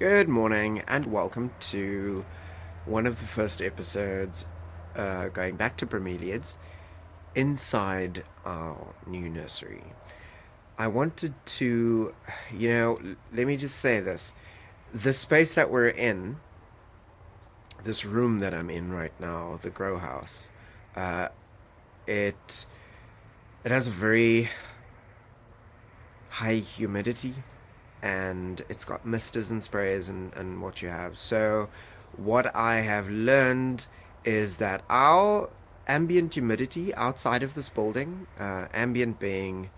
Good morning and welcome to one of the first episodes going back to Bromeliads inside our new nursery. I wanted to, let me just say this. The space that we're in, this room that I'm in right now, the grow house, uh, it it has a very high humidity and it's got misters and sprayers and what you have. So what I have learned is that our ambient humidity outside of this building, ambient being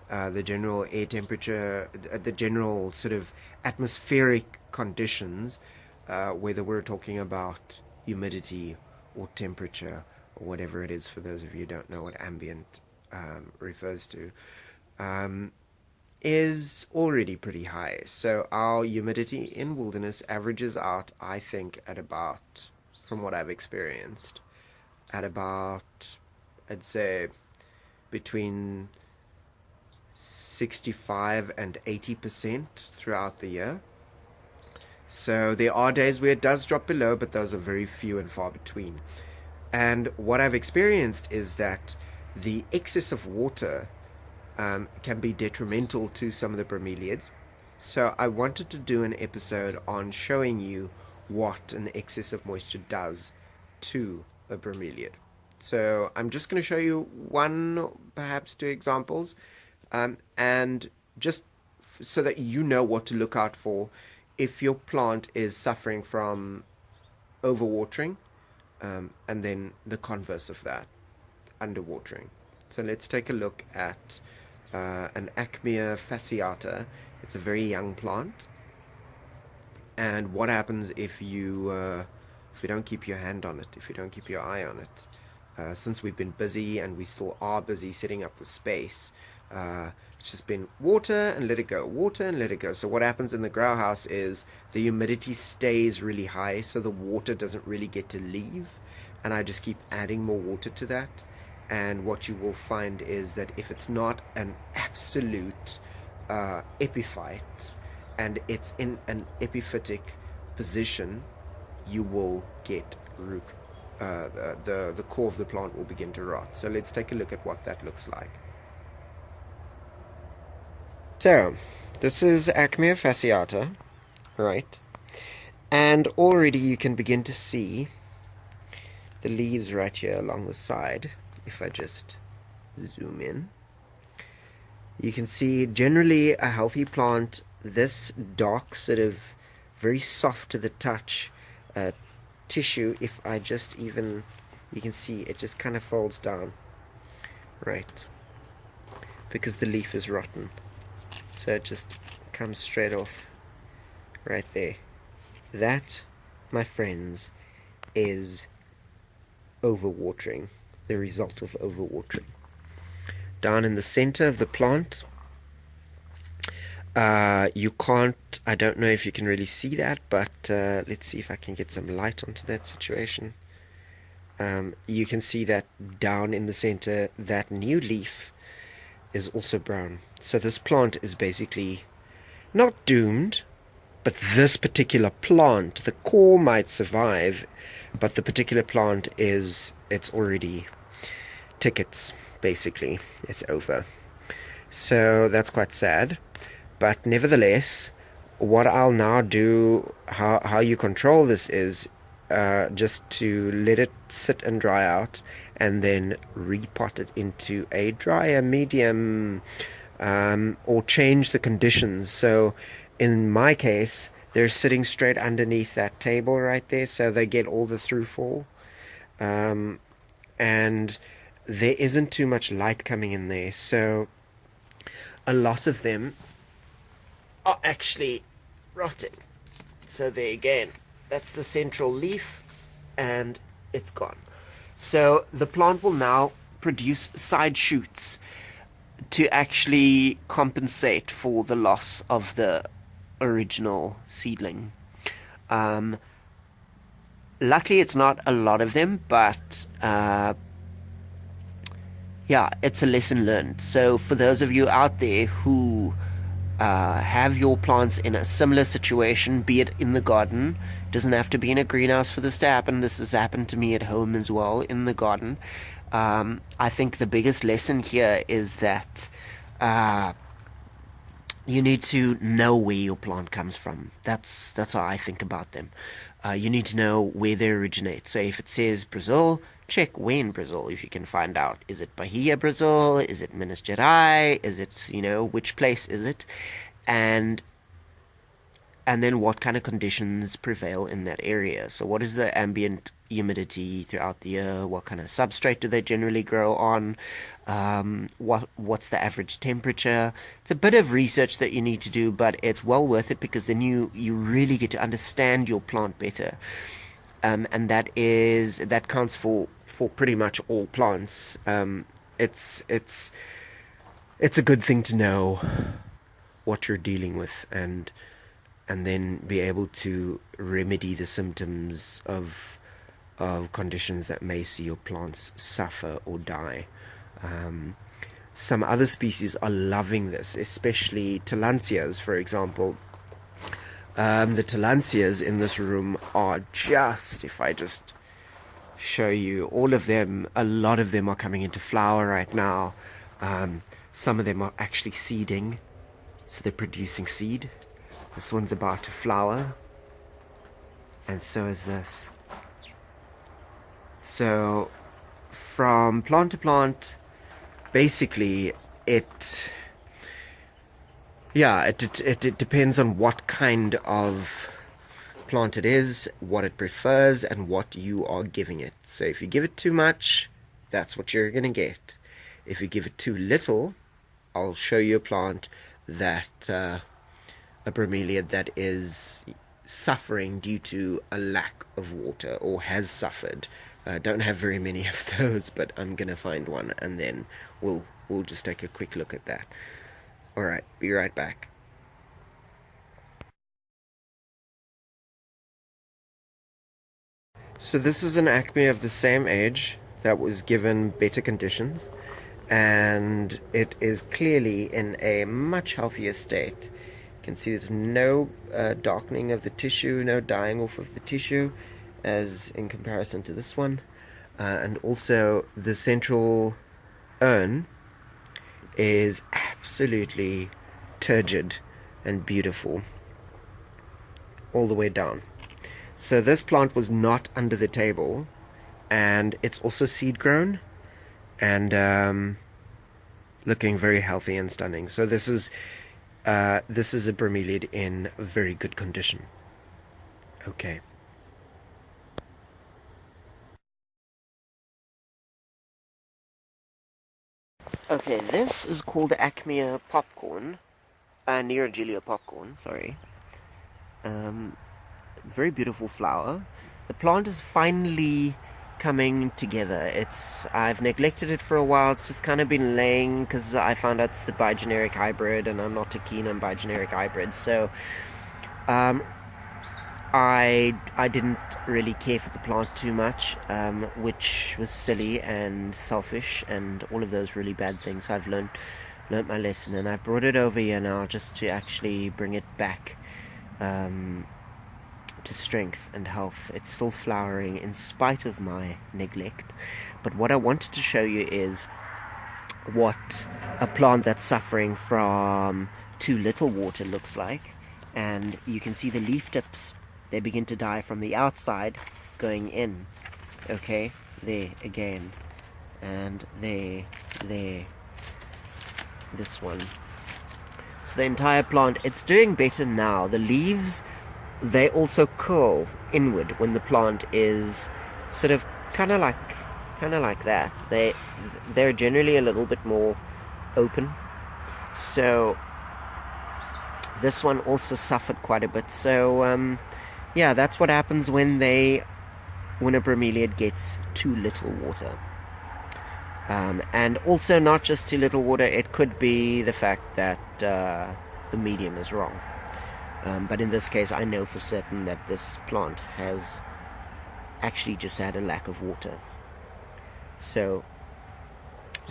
the general air temperature, the general sort of atmospheric conditions, whether we're talking about humidity or temperature or whatever it is, for those of you who don't know what ambient refers to, um, is already pretty high. So our humidity in wilderness averages out, I think, at about, from what I've experienced, at about, I'd say, between 65 and 80% throughout the year. So there are days where it does drop below, but those are very few and far between. And what I've experienced is that the excess of water can be detrimental to some of the bromeliads. So I wanted to do an episode on showing you what an excess of moisture does to a bromeliad. So I'm just going to show you one, perhaps two examples, and just so that you know what to look out for if your plant is suffering from overwatering, and then the converse of that, underwatering. So let's take a look at an Aechmea fasciata. It's a very young plant, and what happens if you don't keep your hand on it, if you don't keep your eye on it. Since we've been busy, and we still are busy setting up the space, it's just been water and let it go, water and let it go. So what happens in the grow house is the humidity stays really high, so the water doesn't really get to leave, and I just keep adding more water to that. And what you will find is that if it's not an absolute epiphyte and it's in an epiphytic position, you will get root. The core of the plant will begin to rot. So let's take a look at what that looks like. So this is Aechmea fasciata, right? And already you can begin to see the leaves right here along the side. If I just zoom in, you can see generally a healthy plant, this dark sort of very soft to the touch tissue, if I just even, you can see it just kind of folds down, right, because the leaf is rotten. So it just comes straight off right there. That, my friends, is overwatering. The result of overwatering. Down in the center of the plant, you can't, I don't know if you can really see that, but let's see if I can get some light onto that situation. You can see that down in the center, that new leaf is also brown. So this plant is basically not doomed, but this particular plant, the core might survive, but the particular plant is, it's already tickets, basically. It's over. So that's quite sad. But nevertheless, what I'll now do, how you control this is just to let it sit and dry out and then repot it into a drier medium, or change the conditions. So in my case, they're sitting straight underneath that table right there, so they get all the through fall. And there isn't too much light coming in there, so a lot of them are actually rotting. So there again, that's the central leaf, and it's gone. So the plant will now produce side shoots to actually compensate for the loss of the original seedling. Luckily, it's not a lot of them, but yeah, it's a lesson learned. So for those of you out there who have your plants in a similar situation, be it in the garden. Doesn't have to be in a greenhouse for this to happen. This has happened to me at home as well, in the garden. I think the biggest lesson here is that you need to know where your plant comes from. That's how I think about them. You need to know where they originate. So if it says Brazil, check where in Brazil. If you can find out, is it Bahia, Brazil? Is it Minas Gerais? Is it, which place is it? And and then what kind of conditions prevail in that area. So what is the ambient humidity throughout the year? What kind of substrate do they generally grow on? What's the average temperature? It's a bit of research that you need to do, but it's well worth it, because then you really get to understand your plant better. And that counts for pretty much all plants. It's it's it's a good thing to know what you're dealing with, and then be able to remedy the symptoms of conditions that may see your plants suffer or die. Some other species are loving this, especially tillandsias, for example. The tillandsias in this room are just, if I just show you all of them, a lot of them are coming into flower right now. Some of them are actually seeding, so they're producing seed. This one's about to flower, and so is this. So from plant to plant, basically it depends on what kind of plant it is, what it prefers, and what you are giving it. So if you give it too much, that's what you're gonna get. If you give it too little, I'll show you a plant that a bromeliad that is suffering due to a lack of water, or has suffered. Don't have very many of those, but I'm gonna find one, and then we'll just take a quick look at that. All right, be right back. So this is an Aechmea of the same age that was given better conditions, and it is clearly in a much healthier state. You can see there's no darkening of the tissue, no dying off of the tissue, as in comparison to this one. And also the central urn is absolutely turgid and beautiful all the way down. So this plant was not under the table, and it's also seed grown, and looking very healthy and stunning. So this is a bromeliad in very good condition. Okay. Okay, this is called Aechmea popcorn, Nerogelia popcorn, sorry. Very beautiful flower. The plant is finally coming together. I've neglected it for a while. It's just kind of been laying because I found out it's a bigeneric hybrid, and I'm not too keen on bigeneric hybrids. So, I didn't really care for the plant too much, which was silly and selfish and all of those really bad things. So I've learned my lesson, and I brought it over here now just to actually bring it back to strength and health. It's still flowering in spite of my neglect, but what I wanted to show you is what a plant that's suffering from too little water looks like. And you can see the leaf tips, they begin to die from the outside going in. Okay, there again, and there, this one. So the entire plant, it's doing better now. The leaves, they also curl inward when the plant is sort of kind of like that. They're generally a little bit more open. So this one also suffered quite a bit. So yeah, that's what happens when a bromeliad gets too little water. And also not just too little water, it could be the fact that the medium is wrong. But in this case, I know for certain that this plant has actually just had a lack of water. So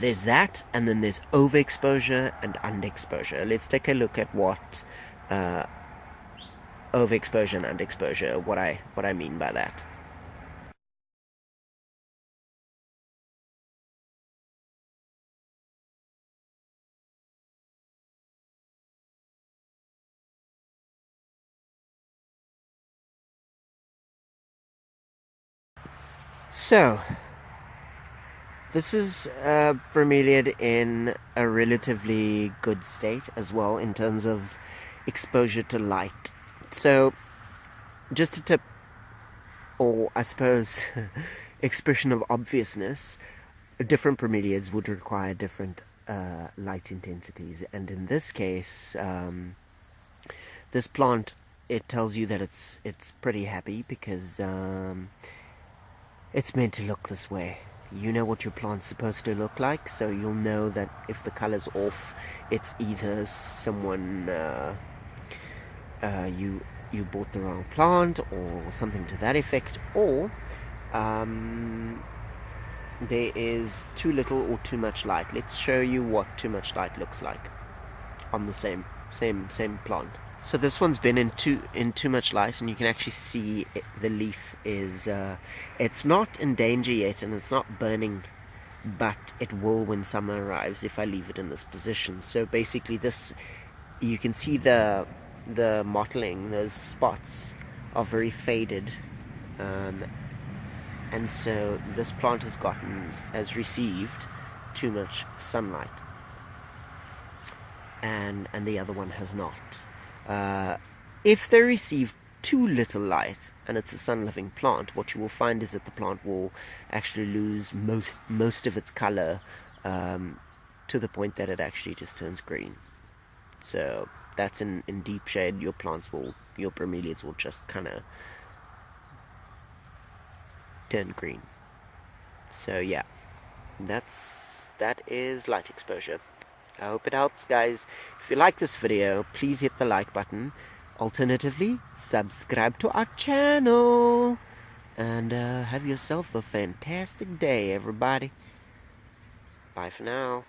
there's that, and then there's overexposure and underexposure. Let's take a look at what overexposure and underexposure, what I mean by that. So, this is a bromeliad in a relatively good state as well in terms of exposure to light. So, just a tip, or I suppose expression of obviousness, different bromeliads would require different light intensities, and in this case, this plant, it tells you that it's pretty happy because it's meant to look this way. You know what your plant's supposed to look like, so you'll know that if the color's off, it's either someone you bought the wrong plant or something to that effect, or there is too little or too much light. Let's show you what too much light looks like on the same plant. So this one's been in too much light, and you can actually see the leaf is it's not in danger yet, and it's not burning, but it will when summer arrives if I leave it in this position. So basically, this, you can see the mottling, those spots are very faded, and so this plant has received too much sunlight, and the other one has not. If they receive too little light and it's a sun-loving plant, what you will find is that the plant will actually lose most of its color, to the point that it actually just turns green. So that's in deep shade, your bromeliads will just kind of turn green. So yeah, that is light exposure. I hope it helps, guys. If you like this video, please hit the like button. Alternatively, subscribe to our channel. And have yourself a fantastic day, everybody. Bye for now.